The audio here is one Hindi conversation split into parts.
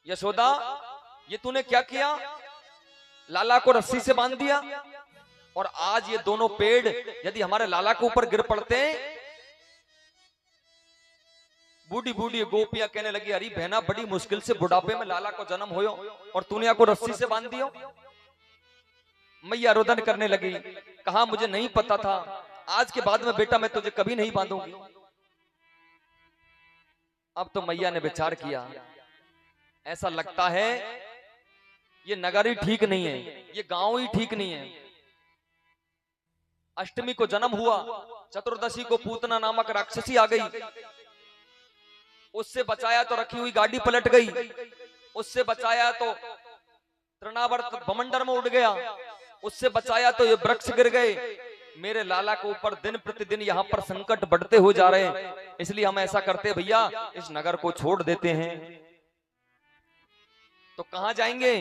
यशोदा ये तूने क्या किया? लाला को रस्सी से बांध दिया और आज ये दोनों पेड़ यदि हमारे लाला के ऊपर गिर पड़ते हैं। बूढ़ी बूढ़ी गोपियां कहने लगी, अरे बहना बड़ी मुश्किल से बुढ़ापे में लाला को जन्म होयो और तूने आपको रस्सी से बांध दियो। मैया रोदन करने लगी, कहा मुझे नहीं पता था, आज के बाद में बेटा मैं तुझे कभी नहीं बांधूंगी। अब तो मैया ने विचार किया, ऐसा लगता है ये नगर ही ठीक नहीं है, ये गांव ही ठीक नहीं है। अष्टमी को जन्म हुआ, चतुर्दशी को पूतना नामक राक्षसी आ गई, उससे बचाया तो रखी हुई गाड़ी पलट गई, उससे बचाया तो तृणावर्त बमंडर में उड़ गया, उससे बचाया तो ये वृक्ष गिर गए। मेरे लाला के ऊपर दिन प्रतिदिन यहाँ पर संकट बढ़ते हो जा रहे हैं, इसलिए हम ऐसा करते भैया इस नगर को छोड़ देते हैं। तो कहां जाएंगे?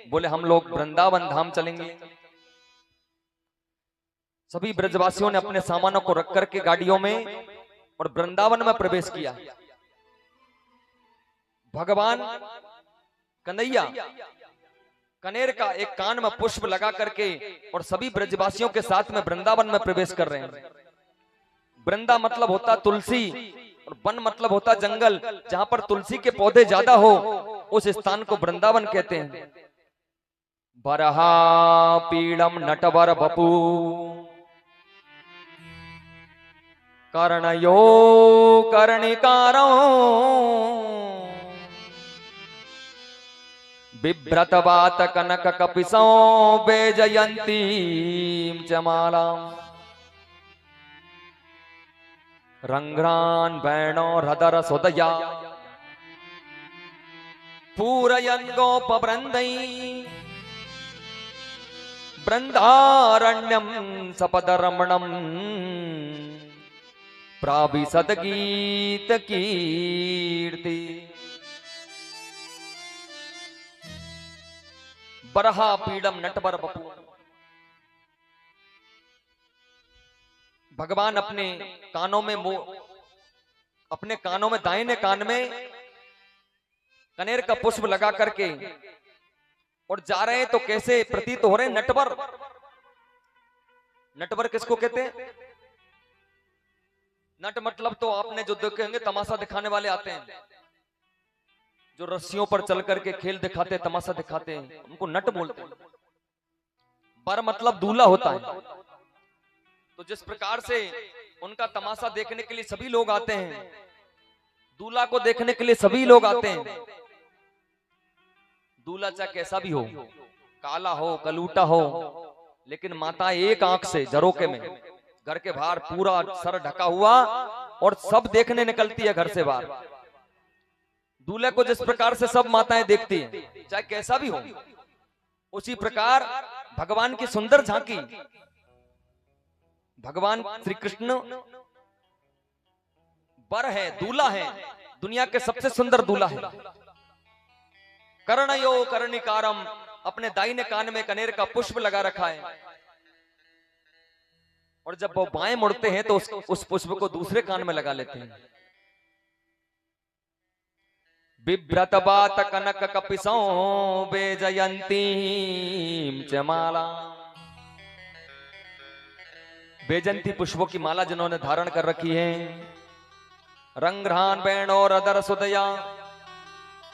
बोले हम लोग वृंदावन धाम चलेंगे। सभी ब्रजवासियों ने अपने सामानों को रख करके गाड़ियों में और वृंदावन में प्रवेश किया। भगवान कन्हैया कनेर का एक कान में पुष्प लगा करके और सभी ब्रजवासियों के साथ में वृंदावन में प्रवेश कर रहे हैं। वृंदा मतलब होता तुलसी और वन मतलब होता जंगल। जहां पर तुलसी के पौधे ज्यादा हो उस स्थान को वृंदावन कहते हैं। बरहा पीड़म नटवर बपू कर्णयो कर्णिकारो बिभ्रत बात कनक कपिसो बेजयंती चमाला रंग्रान बैणो हृदर सोदया पूरयन गोप वृंदई वृंदारण्यम सपद रमणम प्राभिसद गीत कीर्ति। बरहा पीड़म नटवर बपू, भगवान अपने कानों में दाहिने कान में कनेर का पुष्प लगा करके और जा रहे हैं। तो कैसे प्रतीत हो रहे हैं? नटवर। नटवर किसको कहते हैं? नट मतलब तो आपने जो देखेंगे तमाशा दिखाने वाले आते हैं, जो रस्सियों पर चल करके खेल दिखाते हैं, तमाशा दिखाते हैं, उनको नट बोलते हैं। बर मतलब दूल्हा होता है। तो जिस प्रकार से उनका तमाशा देखने के लिए सभी लोग आते हैं, दूल्हा को देखने के लिए सभी लोग आते हैं। दूल्हा चाहे कैसा भी हो, काला हो कलूटा हो, लेकिन माता एक आंख से झरोके में घर के बाहर पूरा सर ढका हुआ और सब देखने निकलती है घर से बाहर। दूल्हे को जिस प्रकार से सब माताएं देखती हैं, चाहे कैसा भी हो, उसी प्रकार भगवान की सुंदर झांकी। भगवान श्री कृष्ण बर है, दूल्हा है, दुनिया के सबसे सुंदर दूल्हा है। कर्णयो कर्णिकारम, अपने दाहिने कान में कनेर का पुष्प लगा रखा है और जब वो बाएं मुड़ते हैं तो उस पुष्प को दूसरे कान में लगा लेते हैं। बिभ्रत बात कनक कपिसो बेजयंती चमाला, बेजंती पुष्पों की माला जिन्होंने धारण कर रखी है। रंग्रान बैण और अदर सुदया,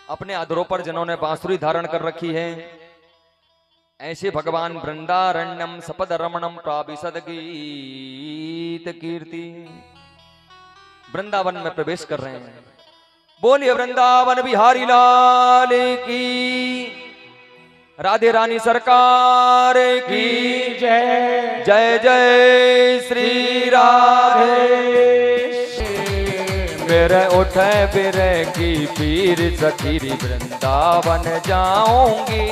अपने अधरों पर जिन्होंने बांसुरी धारण कर रखी है। ऐसे भगवान वृंदारण्यम सपद रमणम प्राभिसद गीत कीर्ति, वृंदावन में प्रवेश कर रहे हैं। बोलिए वृंदावन बिहारी लाल की, राधे रानी सरकार की जय। जय जय श्री राधे। मेरे उठे बिरे की पीर सखीरी वृंदावन जाऊंगी।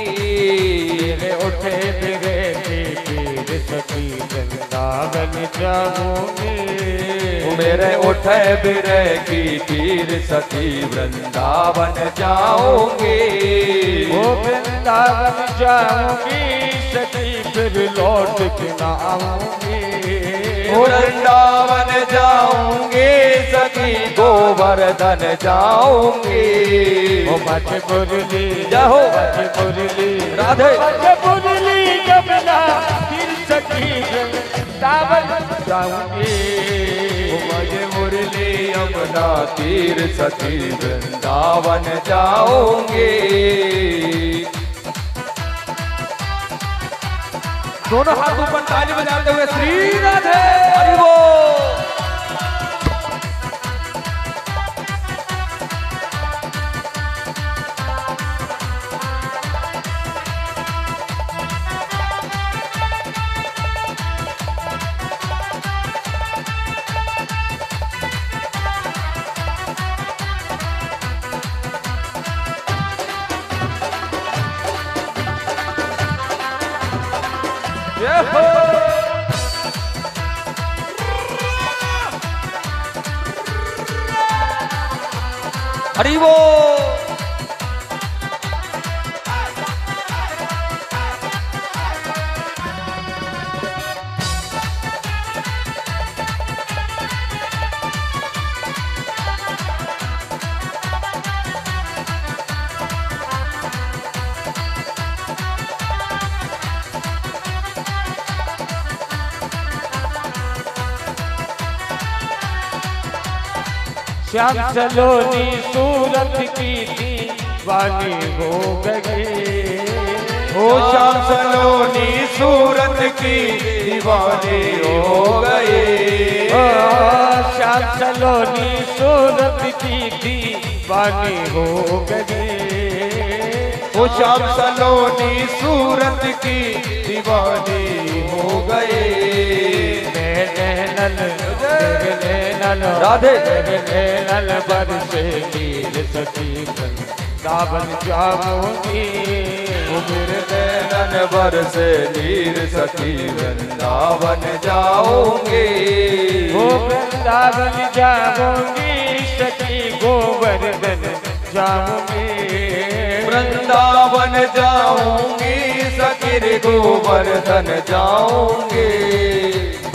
मेरे उठे बिरे की पीर सखी वृंदावन जाऊंगी। मेरे उठे बिरे की पीर सखी वृंदावन जाऊंगी। वो वृंदावन जाऊंगी सखी फिर लौट के ना आऊंगी। वृंदावन जाऊंगी सखी गोवर्धन गोवर्धन जाऊंगी। ओ बज मुरली जय हो। बज मुरली राधे। बज मुरली यमुना तीर सखी वृंदावन जाऊंगी। ओ बज मुरली यमुना तीर सखी वृंदावन जाऊंगी। दोनों हाथ ऊपर ताली बजाते हुए श्री राधे हरि बोल। हरि बोल। श्याम सलोनी सूरत की दीवानी हो गई। ओ श्याम सलोनी सूरत की दीवानी हो गई। ओ श्याम सलोनी सूरत की दीवानी हो गई। ओ श्याम सलोनी सूरत की दीवानी हो गई। राधे। नल बरसे नीर सखी वृंदावन जाऊंगी। मेरे नैनन बरसे नीर सखी वृंदावन जाऊंगी। वो वृंदावन जाऊंगी सखी गोवर्धन जाऊंगी। वृंदावन जाऊंगी सखी गोवर्धन जाऊंगी।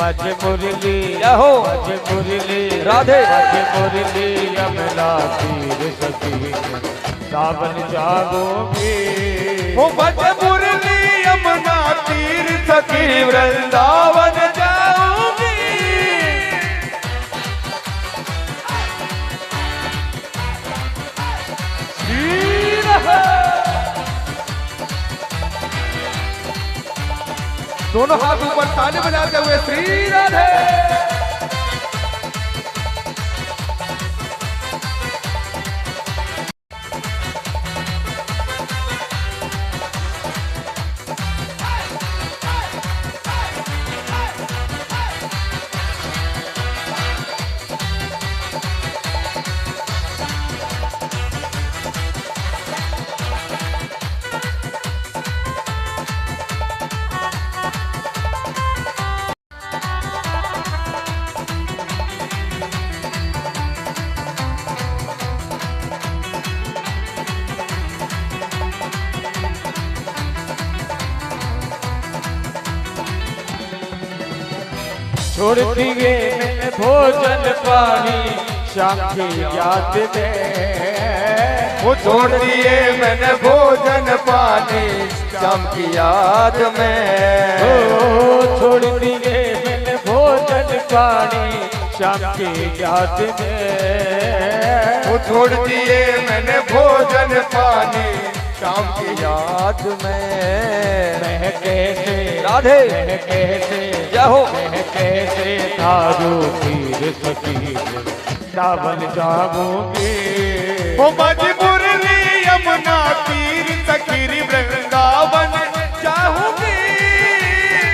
बज मुरली हो। बज मुरली राधे। बज मुरली यमुना तीर सखी वृंदावन जाऊंगी। वो बज मुरली यमुना तीर सखी वृंदावन जाऊंगी। दोनों हाथ ऊपर ताली बजाते हुए श्री राधे। छोड़ दिए मैंने भोजन पानी शाम की याद में। वो छोड़ दिए मैंने भोजन पानी शाम की याद में। ओ छोड़ दिए मैंने भोजन पानी शाम की याद में। वो छोड़ दिए मैंने भोजन पानी शाम की याद में। मैं कैसे राधे। मैं कैसे जय हो। मैं कैसे थारू तीर सखी सावन जाऊंगी। वो बज मुरली यमुना तीर सखी वृंदावन जाऊंगी।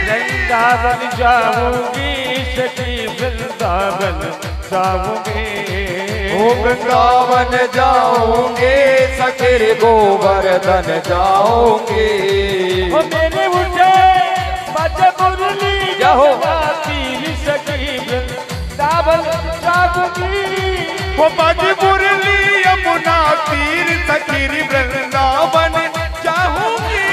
वृंदावन जाऊंगी सखी वृंदावन जाऊंगी। वो वृंदावन जाऊंगे सखी गोवर्धन जाऊंगे। वो मेरे उठे बज मुरली जाओ। तीर सखी वृंदावन जाऊंगी। वो बज मुरली यमुना तीर सखी वृंदावन जाऊंगी।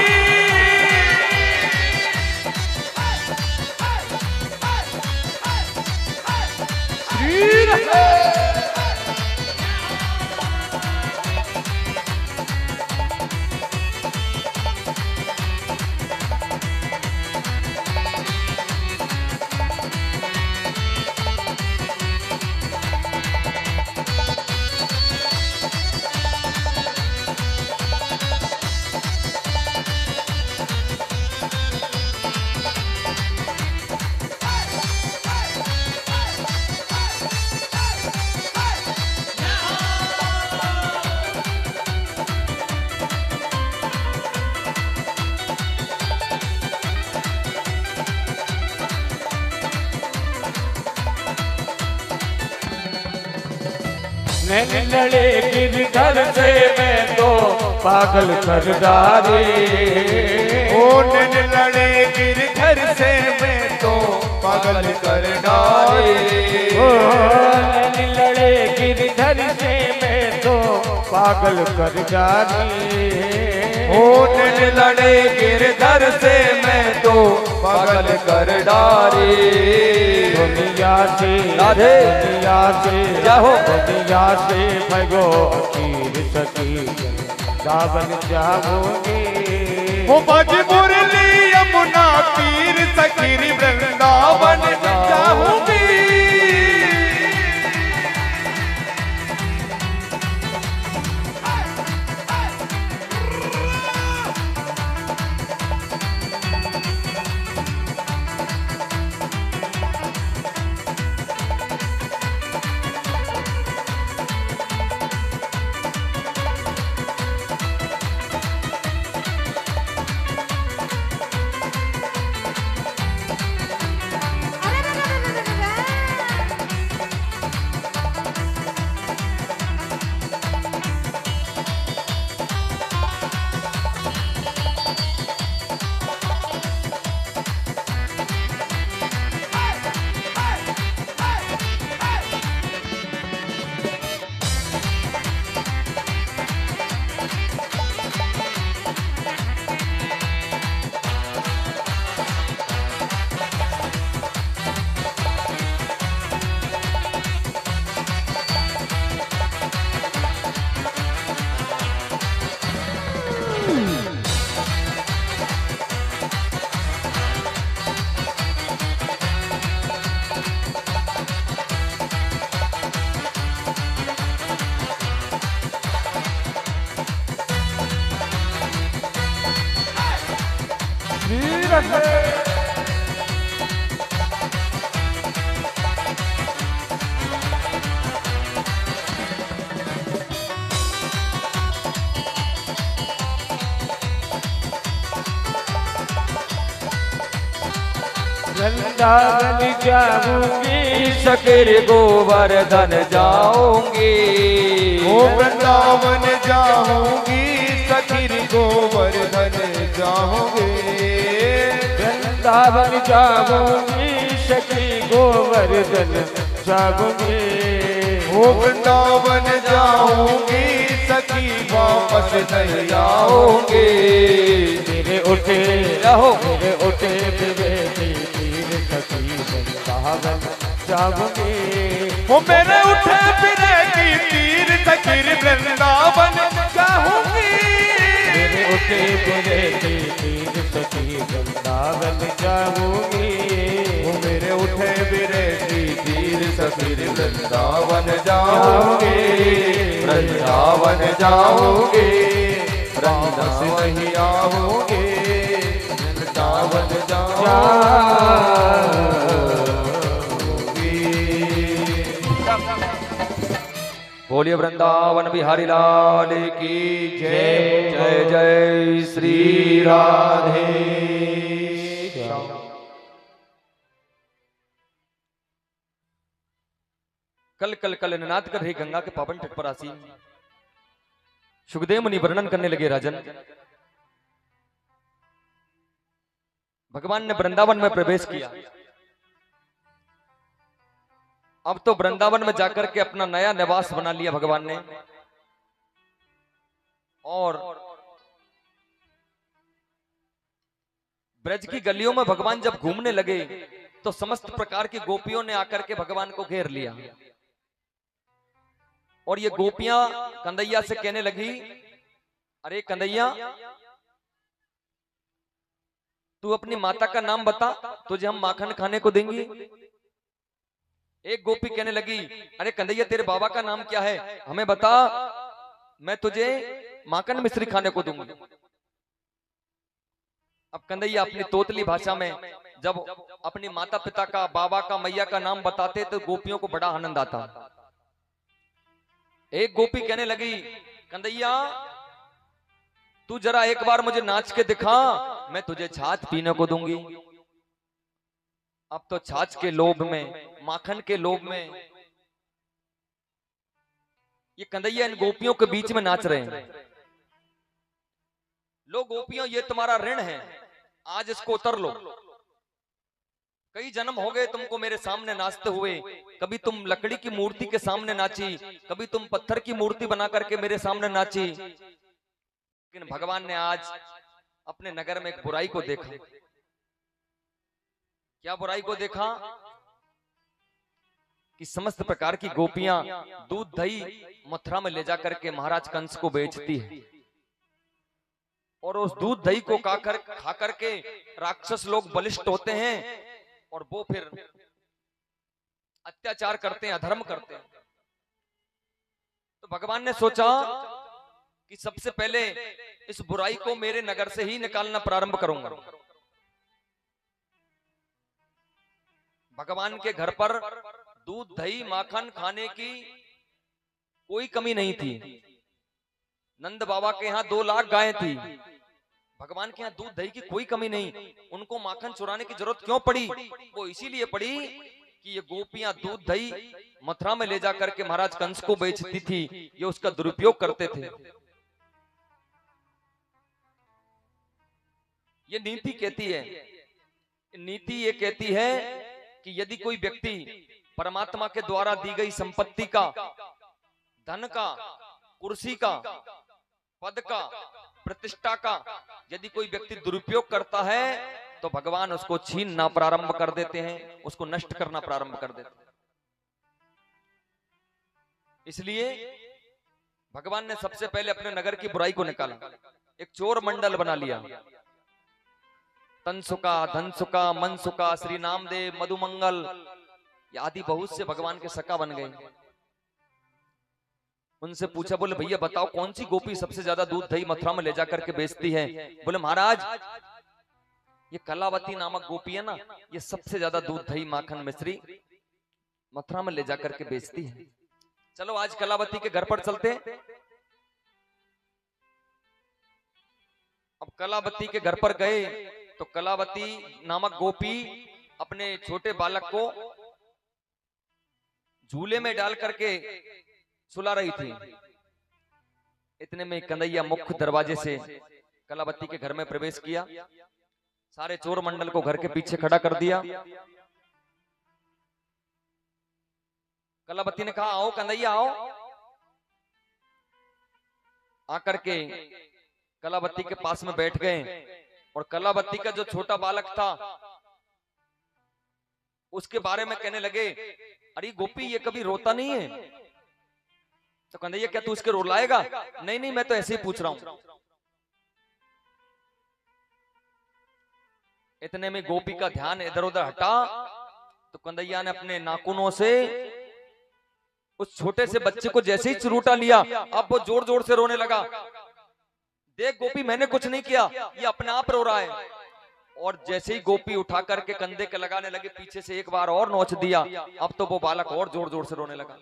नैन लड़े गिरधर से मैं तो पागल कर डाले। ओ नैन लड़े गिरधर से मैं तो पागल कर डाले। ओ नैन लड़े गिरधर से मैं तो पागल कर डाले। ओ नैन लड़े गिरधर से मैं तो पागल कर डाले। दुनिया से राधे दुनिया से जाहो दुनिया से भगो अखीर सखी सावन जाओगे। वो बज मुरली यमुना तीर सखीर वृंदावन जाऊंगी। वृंदावन जाऊंगी सकेर गोवर्धन जाऊंगी। ओ वृंदावन जाऊंगी सखीर गोवर्धन जाऊंगी। वृंदावन जाऊंगी सखी गोवर्धन जाऊंगी। ओ वृंदावन जाऊंगी सखी वापस नहीं आऊंगी। मेरे उठे रहो मेरे उठे बेटी तीर सखी वृंदावन जाऊंगी। वो मेरे उठे फिरे की तीर सखीर वृंदावन जाऊंगी। मेरे उठे बेटी तीर सखी वृंदावन जाऊंगी। वो मेरे उठे फिरे की तीर सखीर वृंदावन जाऊंगी। वृंदावन जाऊंगी वापस नहीं आऊंगी। वृंदावन जाऊंगी। बोलिए वृंदावन बिहारी लाल की जय। जय जय श्री राधे श्याम। कल कल कल निनाद कर रही गंगा के पावन तट पर आसीन सुखदेव मुनि वर्णन करने लगे। राजन, भगवान ने वृंदावन में प्रवेश किया। अब तो वृंदावन में जाकर के अपना नया निवास बना लिया भगवान ने। और ब्रज की गलियों में भगवान जब घूमने लगे तो समस्त प्रकार की गोपियों ने आकर के भगवान को घेर लिया। और ये गोपियां कंदैया से कहने लगी, अरे कंदैया, तू अपनी माता का नाम बता, तुझे हम माखन खाने को देंगे। एक गोपी कहने लगी, अरे कंदैया, तेरे बाबा का नाम क्या है, हमें बता, मैं तुझे माखन मिश्री खाने को दूंगी। अब कंदैया अपनी तोतली भाषा में जब अपनी माता पिता का, बाबा का, मैया का नाम बताते तो गोपियों को बड़ा आनंद आता। एक गोपी कहने लगी, कंदैया, तू जरा एक बार मुझे नाच के दिखा, मैं तुझे छाछ पीने को दूंगी। अब तो छाछ के लोभ में, माखन के लोभ में ये कन्हैया इन गोपियों के बीच में नाच रहे हैं। लो गोपियों, ये तुम्हारा ऋण है, आज इसको उतर लो। कई जन्म हो गए तुमको मेरे सामने नाचते हुए, कभी तुम लकड़ी की मूर्ति के सामने नाची, कभी तुम पत्थर की मूर्ति बना करके मेरे सामने नाची, लेकिन भगवान ने आज अपने नगर में एक बुराई को देखा। क्या बुराई को देखा? कि समस्त प्रकार की गोपियां दूध दही मथुरा में ले जाकर के महाराज कंस को बेचती है, और उस दूध दही को खा करके राक्षस लोग बलिष्ठ होते हैं और वो फिर अत्याचार करते हैं, अधर्म करते हैं। तो भगवान ने सोचा कि सबसे पहले इस बुराई को मेरे नगर से ही निकालना प्रारंभ करूंगा। भगवान के घर पर दूध दही माखन खाने की कोई कमी नहीं थी। नंद बाबा के यहाँ 2 लाख गायें थी, भगवान के यहाँ दूध दही की कोई कमी नहीं। उनको माखन चुराने की जरूरत क्यों पड़ी? वो इसीलिए पड़ी कि ये गोपियां दूध दही मथुरा में ले जाकर के महाराज कंस को बेचती थी, ये उसका दुरुपयोग करते थे। ये नीति कहती है, नीति ये कहती है कि यदि कोई व्यक्ति परमात्मा के द्वारा दी गई संपत्ति का, धन का, कुर्सी का, पद का, प्रतिष्ठा का यदि कोई व्यक्ति दुरुपयोग करता है तो भगवान उसको छीनना प्रारंभ कर देते हैं, उसको नष्ट करना प्रारंभ कर देते हैं। इसलिए भगवान ने सबसे पहले अपने नगर की बुराई को निकाला, एक चोर मंडल बना लिया। तनसुका, धनसुका, मनसुका, श्री नामदेव, मधुमंगल आदि बहुत से भगवान के सखा बन गए। उनसे पूछा, बोले भैया बताओ कौन सी गोपी सबसे ज्यादा दूध दही मथुरा में ले जाकर के बेचती है? बोले महाराज ये कलावती नामक गोपी है ना, ये सबसे ज्यादा दूध दही माखन मिश्री मथुरा में ले जाकर के बेचती है। चलो आज कलावती के घर पर चलते हैं। अब कलावती के घर पर गए तो कलावती नामक गोपी अपने छोटे बालक को झूले में डाल करके सुला रही थी। इतने में कन्हैया मुख्य दरवाजे से कलावती के घर में प्रवेश किया, सारे चोर मंडल को घर के पीछे खड़ा कर दिया। कलावती ने कहा आओ कन्हैया आओ। आकर के कलावती के पास में बैठ गए और कलावती का जो छोटा बालक था उसके बारे में कहने लगे, अरे गोपी ये कभी रोता नहीं है? तो कन्हैया क्या तू इसके रुलाएगा? नहीं नहीं मैं तो ऐसे ही पूछ रहा हूं। इतने में गोपी का ध्यान इधर उधर हटा तो कन्हैया ने अपने नाखूनों से उस छोटे से बच्चे को जैसे ही चुरूटा लिया, अब वो जोर जोर से रोने लगा। देख गोपी मैंने कुछ नहीं किया, ये अपने आप रो रहा है। और जैसे ही गोपी उठा करके कंधे के लगाने लगे, पीछे से एक बार और नोच दिया, अब तो वो बालक और जोर जोर से रोने लगा।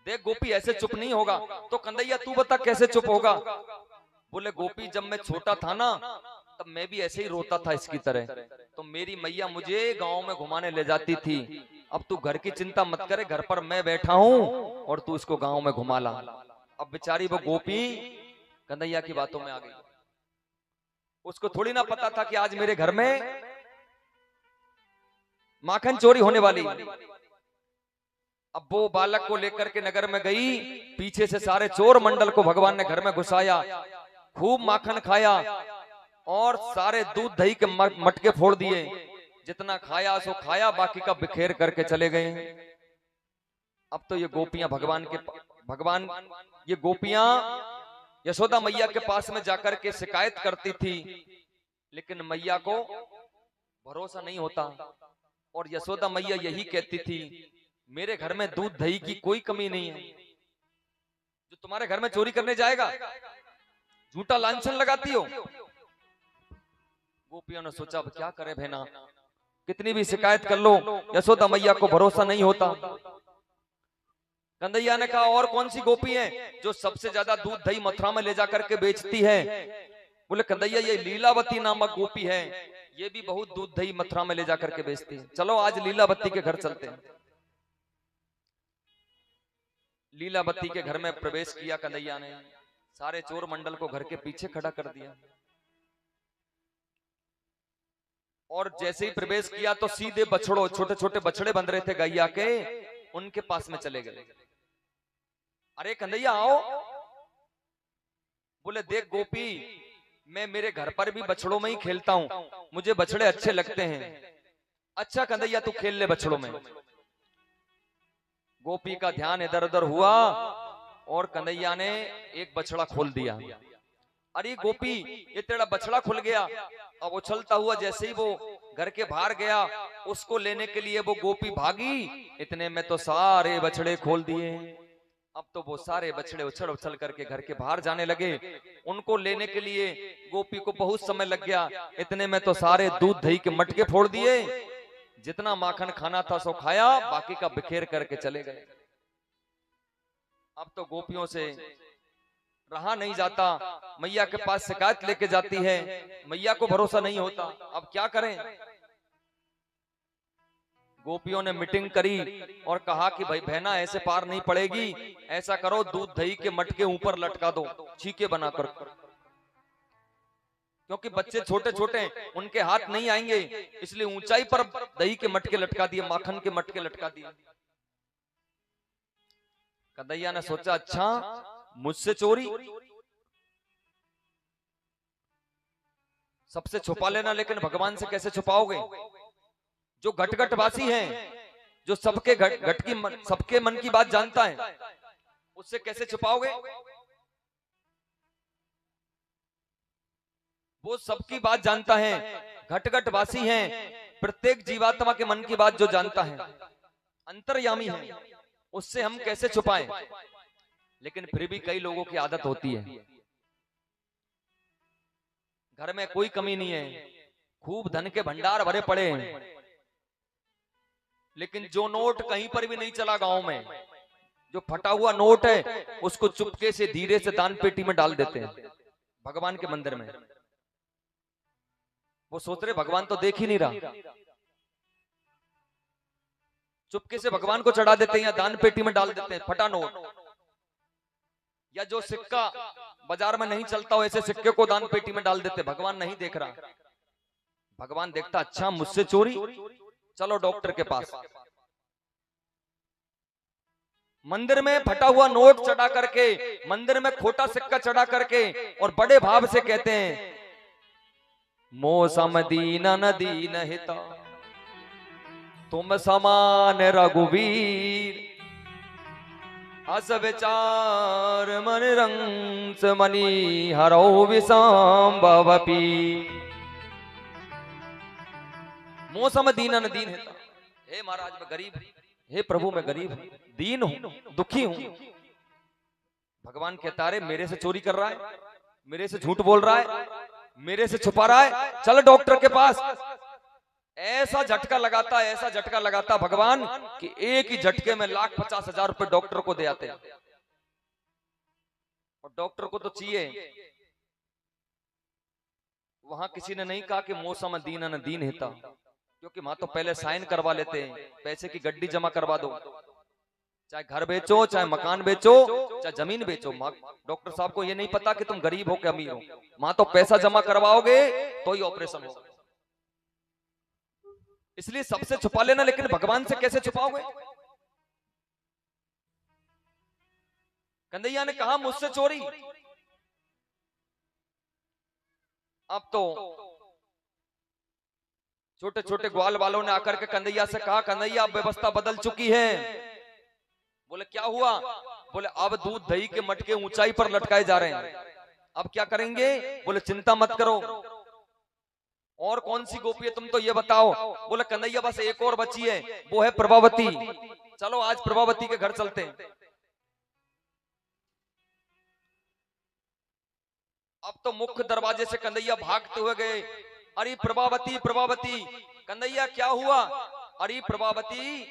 देख गोपी ऐसे चुप नहीं होगा। तो कन्हैया तू बता कैसे चुप होगा? बोले गोपी जब मैं छोटा था ना तब मैं भी ऐसे ही रोता था इसकी तरह, तो मेरी मैया मुझे गांव में घुमाने ले जाती थी। अब तू घर की चिंता मत करे, घर पर मैं बैठा हूं और तू इसको गांव में घुमा ला। अब बेचारी वो गोपी कन्हैया की बातों में आ गई। उसको थोड़ी ना पता था कि आज मेरे घर में माखन चोरी होने वाली। अब वो बालक को लेकर के नगर में गई, पीछे से सारे चोर मंडल को भगवान ने घर में घुसाया, खूब माखन खाया और सारे दूध दही के मटके फोड़ दिए। जितना खाया सो खाया, बाकी का बिखेर करके चले गए। अब तो ये गोपियां ये गोपियां यशोदा मैया के पास में जाकर के शिकायत करती थी, लेकिन मैया को भरोसा नहीं होता। और यशोदा मैया यही कहती थी मेरे घर में दूध दही की कोई कमी नहीं है, जो तुम्हारे घर में चोरी करने जाएगा झूठा लांछन लगाती हो। गोपियों ने सोचा अब क्या करे बहना, कितनी भी शिकायत कर लो यशोदा मैया को भरोसा नहीं होता। कन्हैया ने कहा और कौन सी गोपी है जो सबसे ज्यादा दूध दही मथुरा में ले जाकर के बेचती है? बोले कन्हैया ये लीलावती नामक गोपी है, ये भी बहुत दूध दही मथुरा में ले जाकर के बेचती है। चलो आज लीलावती के घर चलते हैं। लीलावती के घर में प्रवेश किया कन्हैया ने, सारे चोर मंडल को घर के पीछे खड़ा कर दिया और जैसे ही प्रवेश किया तो सीधे बछड़ों, छोटे छोटे बछड़े बंध रहे थे गैया के, उनके पास में चले गए। अरे कन्हैया आओ। बोले देख गोपी, मैं मेरे घर पर भी बछड़ों में ही खेलता हूं, मुझे बछड़े अच्छे लगते हैं। अच्छा कन्हैया तू खेल ले बछड़ों में। गोपी का ध्यान इधर उधर हुआ और कन्हैया ने एक बछड़ा खोल दिया। अरे गोपी, ये तेरा बछड़ा खुल गया। अब उछलता हुआ जैसे ही वो घर के बाहर गया, उसको लेने के लिए वो गोपी भागी, इतने में तो सारे बछड़े खोल दिए। अब तो वो सारे बछड़े उछल उछल करके घर के बाहर जाने लगे। उनको लेने के लिए गोपी को बहुत समय लग गया। इतने में तो सारे दूध दही के मटके फोड़ दिए, जितना माखन खाना था सो खाया, बाकी का बिखेर करके चले गए। अब तो गोपियों से रहा नहीं जाता, मैया के पास शिकायत लेके जाती है, मैया को भरोसा नहीं होता। अब क्या करें? गोपियों ने मीटिंग करी और कहा कि भाई बहना ऐसे पार नहीं पड़ेगी, ऐसा करो दूध दही के मटके ऊपर लटका दो छीके बनाकर, क्योंकि बच्चे छोटे छोटे उनके हाथ नहीं आएंगे, इसलिए ऊंचाई पर दही के मटके लटका दिए, माखन के मटके लटका दिए। कन्हैया ने सोचा अच्छा मुझसे चोरी, सबसे छुपा लेना, लेकिन भगवान से कैसे छुपाओगे? जो घटघटवासी हैं, जो सबके घट की सबके मन की बात जानता है, उससे कैसे छुपाओगे? वो सबकी बात जानता है, घटघटवासी हैं, प्रत्येक जीवात्मा के मन की बात जो जानता है, अंतर्यामी है, उससे हम कैसे छुपाएं? लेकिन फिर भी कई लोगों की आदत होती है, घर में कोई कमी नहीं है, खूब धन के भंडार भरे पड़े हैं, लेकिन जो नोट कहीं पर भी नहीं चला गांव में, जो फटा हुआ नोट है उसको चुपके से धीरे से दान पेटी में डाल देते हैं भगवान के मंदिर में। वो सोच रहे भगवान तो देख ही नहीं रहा, चुपके से भगवान को चढ़ा देते हैं या दान पेटी में डाल देते हैं फटा नोट। या जो सिक्का बाजार में नहीं चलता हो, ऐसे सिक्के को दान पेटी में डाल देते, भगवान नहीं देख रहा। भगवान देखता अच्छा मुझसे चोरी, चलो डॉक्टर के पास। मंदिर में फटा हुआ नोट चढ़ा करके, मंदिर में खोटा सिक्का चढ़ा करके और बड़े भाव से कहते हैं मौसम दीन न दीन हिता तुम समान रघुवीर, अस विचार मन रंस मनी हरो विषाम्भवपि। मौसम दीन न दीन हिता, हे महाराज मैं गरीब, हे प्रभु मैं गरीब हूं, दीन हूं, दुखी हूं। भगवान कहता है मेरे से चोरी कर रहा है, मेरे से झूठ बोल रहा है, मेरे से छुपा रहा है, चल डॉक्टर के पास। ऐसा झटका लगाता है, ऐसा झटका लगाता भगवान कि एक ही झटके में 1,50,000 रुपए डॉक्टर को दे आते हैं। और डॉक्टर को तो चाहिए, वहां किसी ने नहीं कहा कि मौसम दीन न दीन हिता, क्योंकि वहां तो पहले साइन करवा लेते हैं, पैसे की गड्डी जमा करवा दो, चाहे घर बेचो, चाहे मकान बेचो, चाहे जमीन बेचो। डॉक्टर साहब को ये नहीं पता कि तुम गरीब हो कि अमीर हो, वहां तो पैसा जमा करवाओगे तो ही ऑपरेशन होगा। इसलिए सबसे छुपा लेना, लेकिन भगवान से कैसे छुपाओगे? कन्हैया ने कहा मुझसे चोरी। अब तो छोटे छोटे ग्वाल वालों ने आकर के कन्हैया से कहा कन्हैया अब व्यवस्था बदल चुकी है। बोले क्या हुआ? बोले अब दूध दही के मटके ऊंचाई पर लटकाए जा रहे हैं, अब क्या करेंगे? बोले चिंता मत करो। और कौन सी गोपी है तुम तो ये बताओ। बोले कन्हैया बस एक और बची है, वो है प्रभावती, चलो आज प्रभावती के घर चलते हैं। अब तो मुख्य दरवाजे से कन्हैया भागते हुए गए, अरे प्रभावती प्रभावती। कन्हैया क्या हुआ? अरे प्रभावती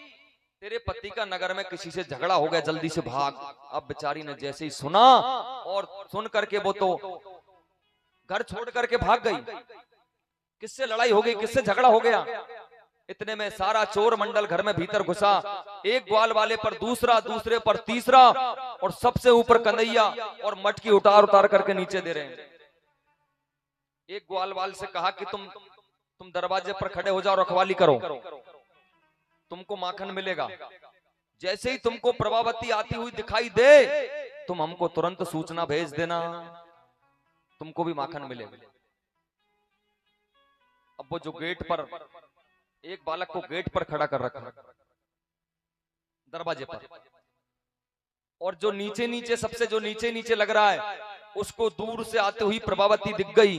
तेरे पति का नगर में किसी से झगड़ा हो गया, जल्दी से भाग। अब बेचारी ने जैसे ही सुना और सुन करके वो तो घर छोड़ करके भाग गई। किससे लड़ाई हो गई, किससे झगड़ा हो गया? इतने में सारा चोर मंडल घर में भीतर घुसा। एक ग्वाल वाले पर दूसरा, दूसरे पर तीसरा, और सबसे ऊपर कन्हैया, और मटकी उतार उतार करके नीचे दे रहे हैं। एक ग्वाल वाल से कहा कि तुम दरवाजे पर खड़े हो जाओ, रखवाली करो, तुमको माखन मिलेगा। जैसे ही तुमको प्रभावती आती हुई दिखाई दे, तुम हमको तुरंत सूचना भेज देना, तुमको भी माखन मिलेगा। अब वो जो गेट पर, एक बालक को गेट पर खड़ा कर रखा दरवाजे पर, और जो नीचे नीचे, सबसे जो नीचे नीचे लग रहा है, उसको दूर से आते हुई प्रभावती दिख गई।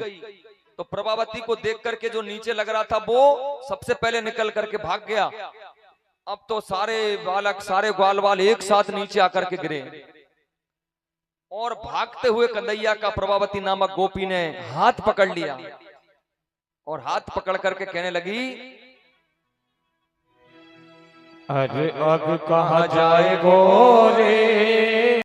तो प्रभावती को देख करके जो नीचे लग रहा था वो सबसे पहले निकल करके भाग गया। अब तो सारे बालक, सारे ग्वाल वाल एक साथ नीचे आकर के गिरे, और भागते हुए कन्हैया का प्रभावती नामक गोपी ने हाथ पकड़ लिया, और हाथ पकड़ करके कहने लगी, अरे अब कहाँ जाए गोरे